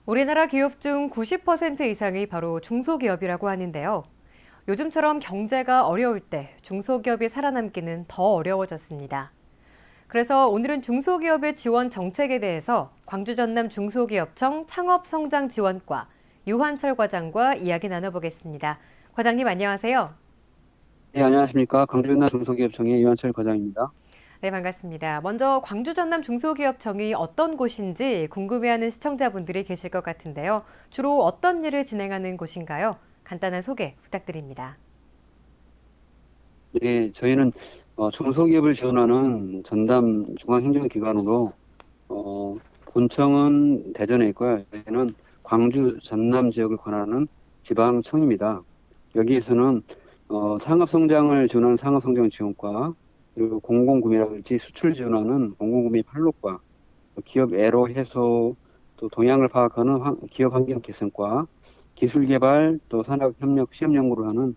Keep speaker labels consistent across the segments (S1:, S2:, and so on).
S1: 우리나라 기업 중 90% 이상이 바로 중소기업이라고 하는데요. 요즘처럼 경제가 어려울 때 중소기업이 살아남기는 더 어려워졌습니다. 그래서 오늘은 중소기업의 지원 정책에 대해서 광주 전남 중소기업청 창업성장지원과 유한철 과장과 이야기 나눠보겠습니다. 과장님 안녕하세요.
S2: 네, 안녕하십니까. 광주나 중소기업청의 유한철 과장입니다.
S1: 네, 반갑습니다. 먼저 광주 전남 중소기업청이 어떤 곳인지 궁금해하는 시청자분들이 계실 것 같은데요. 주로 어떤 일을 진행하는 곳인가요? 간단한 소개 부탁드립니다.
S2: 네, 저희는 중소기업을 지원하는 전담 중앙행정기관으로 본청은 대전에 있고요. 저희는 광주 전남 지역을 관할하는 지방청입니다. 여기에서는 상업성장을 지원하는 상업성장지원과 그리고 공공구매라든지 수출 지원하는 공공구매 판로과, 기업 애로 해소, 또 동향을 파악하는 기업 환경 개선과, 기술개발, 또 산학협력 시험 연구를 하는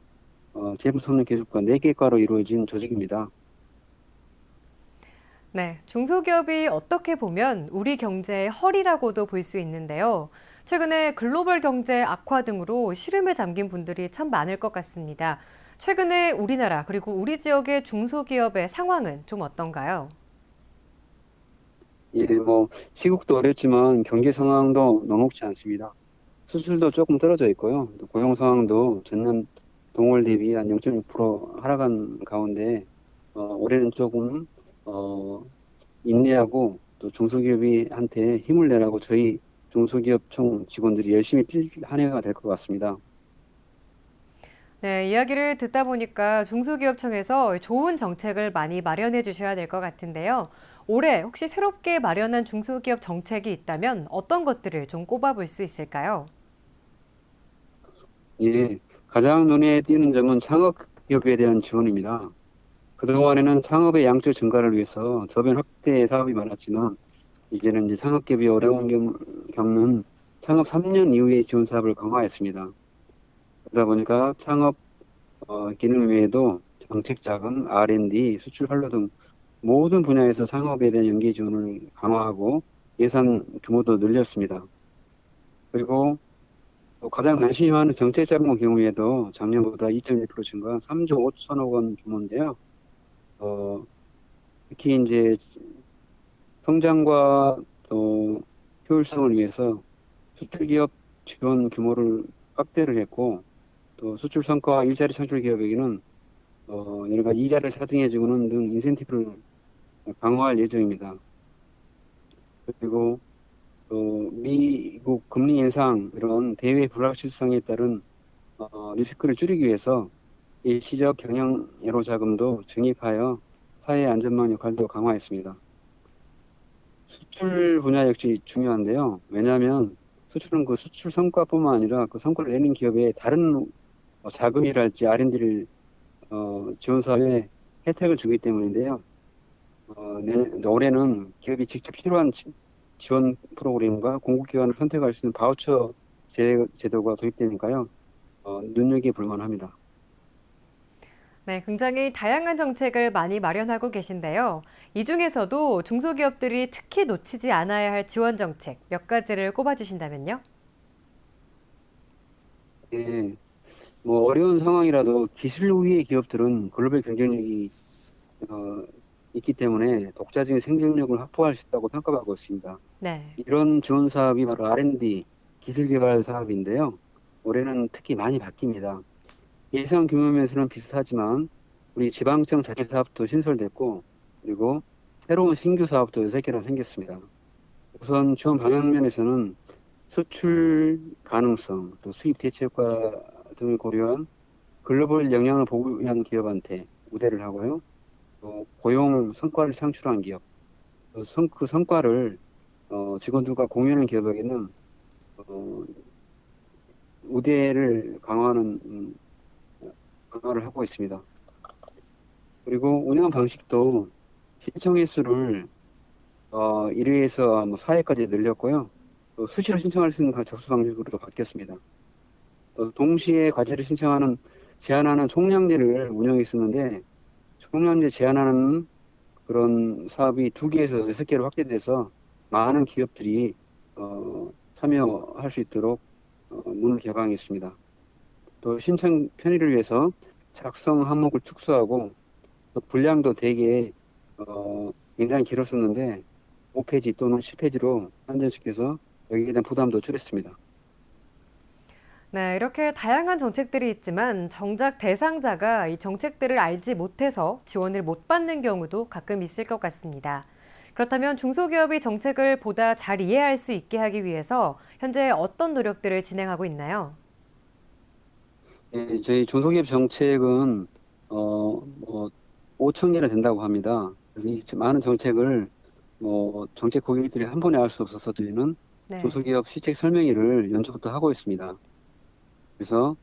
S2: 재무성능 기술과 4개 과로 이루어진 조직입니다.
S1: 네, 중소기업이 어떻게 보면 우리 경제의 허리라고도 볼 수 있는데요. 최근에 글로벌 경제 악화 등으로 시름에 잠긴 분들이 참 많을 것 같습니다. 최근에 우리나라 그리고 우리 지역의 중소기업의 상황은 좀 어떤가요?
S2: 예, 시국도 어렵지만 경제 상황도 녹록지 않습니다. 수출도 조금 떨어져 있고요. 또 고용 상황도 전년 동월 대비 한 0.6% 하락한 가운데, 올해는 조금, 어, 인내하고 또 중소기업이 한테 힘을 내라고 저희 중소기업청 직원들이 열심히 뛸 한 해가 될 것 같습니다.
S1: 네, 이야기를 듣다 보니까 중소기업청에서 좋은 정책을 많이 마련해 주셔야 될 것 같은데요. 올해 혹시 새롭게 마련한 중소기업 정책이 있다면 어떤 것들을 좀 꼽아볼 수 있을까요?
S2: 예, 가장 눈에 띄는 점은 창업기업에 대한 지원입니다. 그동안에는 창업의 양적 증가를 위해서 저변 확대 사업이 많았지만, 이제는 이제 창업기업이 어려운 겪는 창업 3년 이후의 지원 사업을 강화했습니다. 그러다 보니까 창업 기능 외에도 정책 자금, R&D, 수출 활로 등 모든 분야에서 창업에 대한 연계 지원을 강화하고 예산 규모도 늘렸습니다. 그리고 또 가장 관심이 많은 정책 자금 경우에도 작년보다 2.1% 증가 3조 5천억 원 규모인데요. 어, 특히 이제 성장과 또 효율성을 위해서 수출 기업 지원 규모를 확대를 했고, 또 수출 성과 일자리 창출 기업에게는 여러 가지 이자를 차등해주는 등 인센티브를 강화할 예정입니다. 그리고 또 미국 금리 인상 이런 대외 불확실성에 따른 리스크를 줄이기 위해서 일시적 경영 애로 자금도 증액하여 사회 안전망 역할도 강화했습니다. 수출 분야 역시 중요한데요. 왜냐하면 수출은 그 수출 성과뿐만 아니라 그 성과를 내는 기업의 다른 자금이랄지 R&D를 지원 사업에 혜택을 주기 때문인데요. 올해는 기업이 직접 필요한 지원 프로그램과 공급기관을 선택할 수 있는 바우처 제도가 도입되니까요. 눈여겨볼 만합니다.
S1: 네, 굉장히 다양한 정책을 많이 마련하고 계신데요. 이 중에서도 중소기업들이 특히 놓치지 않아야 할 지원 정책 몇 가지를 꼽아주신다면요?
S2: 예, 어려운 상황이라도 기술 위의 기업들은 글로벌 경쟁력이 어, 있기 때문에 독자적인 생존력을 확보할 수 있다고 평가받고 있습니다.
S1: 네.
S2: 이런 지원 사업이 바로 R&D, 기술 개발 사업인데요. 올해는 특히 많이 바뀝니다. 예상 규모면서는 비슷하지만 우리 지방청 자체 사업도 신설됐고, 그리고 새로운 신규 사업도 6개나 생겼습니다. 우선 지원 방향면에서는 수출 가능성, 또 수입 대체효과 등을 고려한 글로벌 영향을 보유한 기업한테 우대를 하고요. 또 고용 성과를 창출한 기업, 또 그 성과를 직원들과 공유하는 기업에게는 어, 우대를 강화를 하고 있습니다. 그리고 운영 방식도 신청 횟수를 1회에서 4회까지 늘렸고요. 또 수시로 신청할 수 있는 접수 방식으로도 바뀌었습니다. 또 동시에 과제를 제한하는 총량제를 운영했었는데, 총량제 제한하는 그런 사업이 2개에서 6개로 확대돼서 많은 기업들이 어, 참여할 수 있도록 문을 개방했습니다. 또 신청 편의를 위해서 작성 항목을 축소하고 또 분량도 되게 굉장히 길었었는데 5페이지 또는 10페이지로 한정시켜서 여기에 대한 부담도 줄였습니다.
S1: 네, 이렇게 다양한 정책들이 있지만 정작 대상자가 이 정책들을 알지 못해서 지원을 못 받는 경우도 가끔 있을 것 같습니다. 그렇다면 중소기업이 정책을 보다 잘 이해할 수 있게 하기 위해서 현재 어떤 노력들을 진행하고 있나요?
S2: 예, 저희 중소기업 정책은 5천 개나 된다고 합니다. 그래서 이 많은 정책을 정책 고객들이 한 번에 알 수 없어서 저희는
S1: 네.
S2: 중소기업 시책 설명회를 연초부터 하고 있습니다. 그래서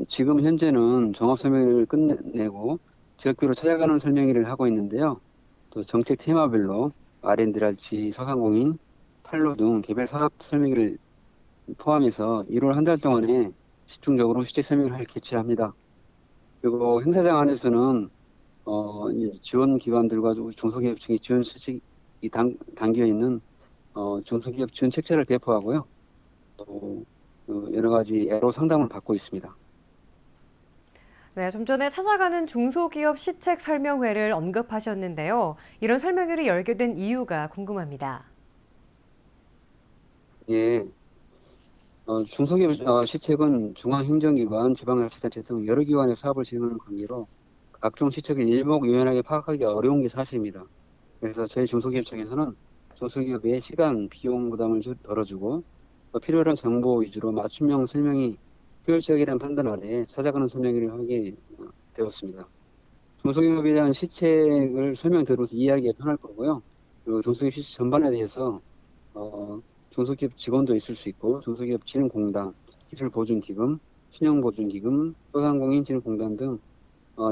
S2: 지금 현재는 종합 설명회를 끝내고 지역별로 찾아가는 설명회를 하고 있는데요. 또 정책 테마별로 R&D랄지 소상공인, 판로 등 개별 사업 설명회를 포함해서 1월 한 달 동안에 집중적으로 시책 설명회를 개최합니다. 그리고 행사장 안에서는 이 지원 기관들과 중소기업청의 지원 실책이 담겨 있는 중소기업 지원 책자를 배포하고요. 또 여러 가지 애로 상담을 받고 있습니다.
S1: 네, 좀 전에 찾아가는 중소기업 시책 설명회를 언급하셨는데요. 이런 설명회를 열게 된 이유가 궁금합니다.
S2: 예, 중소기업 시책은 중앙행정기관, 지방자치단체 등 여러 기관의 사업을 진행하는 관계로 각종 시책을 일목요연하게 파악하기가 어려운 게 사실입니다. 그래서 저희 중소기업청에서는 중소기업의 시간, 비용 부담을 덜어주고 또 필요한 정보 위주로 맞춤형 설명이 효율적이라는 판단 아래 찾아가는 설명회를 하게 되었습니다. 중소기업에 대한 시책을 설명드려서 이해하기가 편할 거고요. 그리고 중소기업 시책 전반에 대해서 어, 중소기업 직원도 있을 수 있고 중소기업진흥공단, 기술보증기금, 신용보증기금, 소상공인진흥공단 등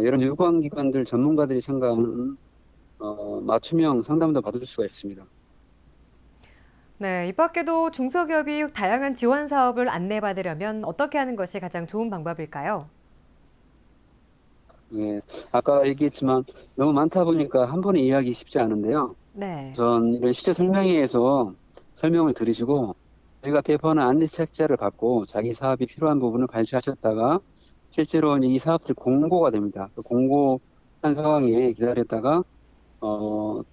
S2: 이런 유관기관들 전문가들이 참가하는 맞춤형 상담도 받을 수가 있습니다.
S1: 네, 이 밖에도 중소기업이 다양한 지원 사업을 안내받으려면 어떻게 하는 것이 가장 좋은 방법일까요?
S2: 예, 아까 얘기했지만 너무 많다 보니까 한 번에 이해하기 쉽지 않은데요.
S1: 네.
S2: 전 이런 시제 설명회에서 설명을 들으시고 저희가 배포하는 안내 책자를 받고 자기 사업이 필요한 부분을 발췌하셨다가 실제로 이 사업들 공고가 됩니다. 그 공고한 상황에 기다렸다가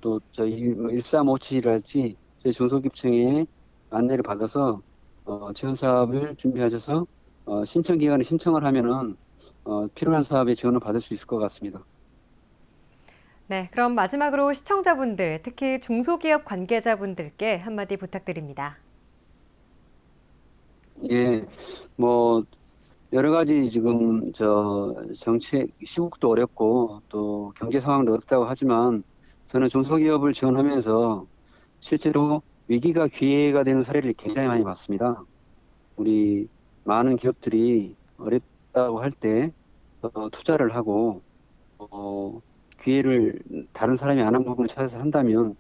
S2: 또 저희 1357이랄지 저희 중소기업청에 안내를 받아서 지원 사업을 준비하셔서 신청 기간에 신청을 하면은 필요한 사업에 지원을 받을 수 있을 것 같습니다.
S1: 네, 그럼 마지막으로 시청자분들, 특히 중소기업 관계자분들께 한마디 부탁드립니다.
S2: 예, 뭐 여러 가지 지금 정책 시국도 어렵고 또 경제 상황도 어렵다고 하지만 저는 중소기업을 지원하면서 실제로 위기가 기회가 되는 사례를 굉장히 많이 봤습니다. 우리 많은 기업들이 어렵다고 할 때 투자를 하고 어, 기회를 다른 사람이 안 한 부분을 찾아서 한다면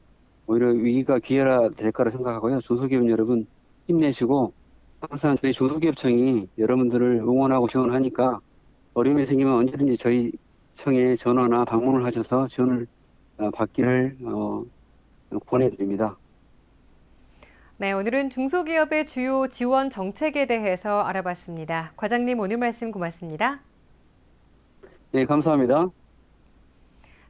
S2: 오히려 위기가 기회가 될 거라 생각하고요. 중소기업 여러분 힘내시고 항상 저희 중소기업청이 여러분들을 응원하고 지원하니까 어려움이 생기면 언제든지 저희 청에 전화나 방문을 하셔서 지원을 받기를 권해드립니다.
S1: 네, 오늘은 중소기업의 주요 지원 정책에 대해서 알아봤습니다. 과장님 오늘 말씀 고맙습니다.
S2: 네, 감사합니다.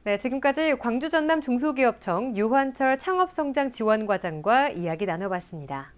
S1: 네, 지금까지 광주 전남 중소기업청 유환철 창업성장지원과장과 이야기 나눠봤습니다.